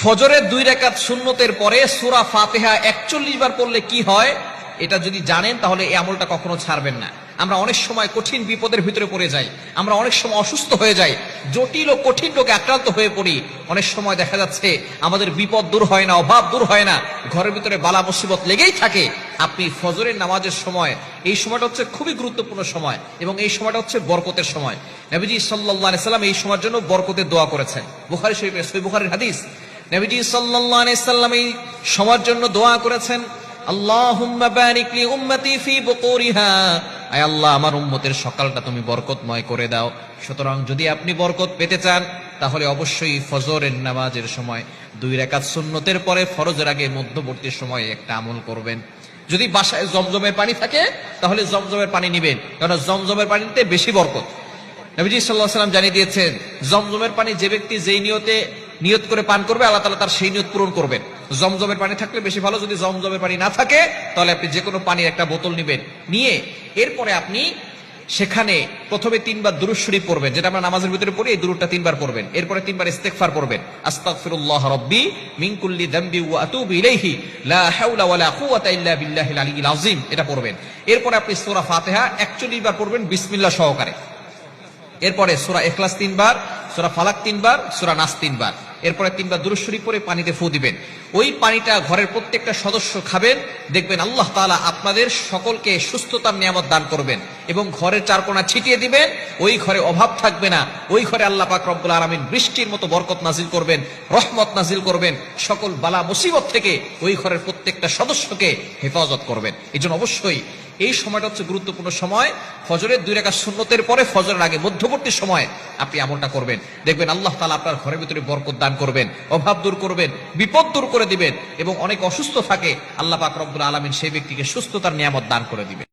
ফজরের 2 রাকাত সুন্নতের পরে সূরা ফাতিহা 41 বার পড়লে কি হয়, এটা যদি জানেন তাহলে এই আমলটা কখনো ছাড়বেন না। আমরা অনেক সময় কঠিন বিপদের ভিতরে পড়ে যাই, আমরা অনেক সময় অসুস্থ হয়ে যাই, জটিল ও কঠিন রোগে আক্রান্ত হয়ে পড়ি। অনেক সময় দেখা যাচ্ছে আমাদের বিপদ দূর হয় না, অভাব দূর হয় না, ঘরের ভিতরে বালা মুসিবত লেগেই থাকে। আপনি ফজরের নামাজের সময়, এই সময়টা হচ্ছে খুবই গুরুত্বপূর্ণ সময় এবং এই সময়টা হচ্ছে বরকতের সময়। নবীজি সাল্লাল্লাহু আলাইহি সাল্লাম এই সময়ের জন্য বরকতের দোয়া করেছেন। বুখারী শরীফের, সহিহ বুখারীর হাদিস, নবীজি সাল্লাল্লাহু আলাইহি সাল্লাম এই সময়ের জন্য দোয়া করেছেন, আল্লাহুম্মা বারিক লি উম্মতি ফি বুকুরিহা, আয় আল্লাহ আমার উম্মতের সকালটা তুমি বরকতময় করে দাও। সুতরাং যদি আপনি বরকত পেতে চান তাহলে অবশ্যই ফজরের নামাজের সময় 2 রাকাত সুন্নতের পরে ফরজের আগে মধ্যবর্তী সময়ে একটা আমল করবেন। যদি বাসায় জমজমের পানি থাকে তাহলে জমজমের পানি নেবেন, কারণ জমজমের পানিতে বেশি বরকত। নবীজি সাল্লাল্লাহু আলাইহি সাল্লাম জানিয়ে দিয়েছেন, জমজমের পানি যে ব্যক্তি যেই নিয়ত করে পান করবে, আল্লাহ তাআলা তার সেই নিয়ত পূরণ করবেন। জমজমের পানি থাকলে বেশি ভালো, যদি জমজমের পানি না থাকে তাহলে আপনি যে কোনো পানির একটা বোতল নেবেন, নিয়ে এরপরে আপনি সেখানে প্রথমে 3 বার দুরূদ শরীফ পড়বেন, যেটা আমরা নামাজের ভিতরে পড়ি, এই দুরূদটা 3 বার পড়বেন। এরপরে 3 বার ইস্তেগফার পড়বেন, আস্তাগফিরুল্লাহ রাব্বি মিন কুল্লি যামবি ওয়া আতুবু ইলাইহি লা হাওলা ওয়ালা কুওয়াতা ইল্লা বিল্লাহিল আলিয়্যিল আযীম, এটা পড়বেন। এরপরে আপনি সূরা ফাতিহা 41 বার পড়বেন বিসমিল্লাহ সহকারে। এরপরে সূরা ইখলাস 3 বার, সূরা ফালাক 3 বার, সূরা নাস 3 বার। এরপরে 3 বার দুরূদ শরীফ পড়ে পানিতে ফু দিবেন। ওই পানিটা ঘরের প্রত্যেকটা সদস্য খাবেন, দেখবেন আল্লাহ তাআলা আপনাদের সকলকে সুস্থতার নিয়ামত দান করবেন এবং ঘরের চারকোনা ছিটিয়ে দিবেন। ওই ঘরে অভাব থাকবে না, ওই ঘরে আল্লাহ পাক রব্বুল আলামিন বৃষ্টির মতো বরকত নাজিল করবেন, রহমত নাজিল করবেন, সকল বালা মুসিবত থেকে ওই ঘরের প্রত্যেকটা সদস্যকে হেফাজত করবেন। এজন্য অবশ্যই এই সময়টা হচ্ছে গুরুত্বপূর্ণ সময়। ফজরের 2 রাকাত সুন্নতের পরে ফজরের আগে মধ্যবর্তী সময় আপনি আমলটা করবেন, দেখবেন আল্লাহ তাআলা আপনার ঘরের ভিতরে বরকত দান করবেন, অভাব দূর করবেন, বিপদ দূর করে দিবেন এবং অনেক অসুস্থ থাকে আল্লাহ পাক রব্বুল আলামিন সেই ব্যক্তিকে সুস্থতার নিয়ামত দান করে দিবেন।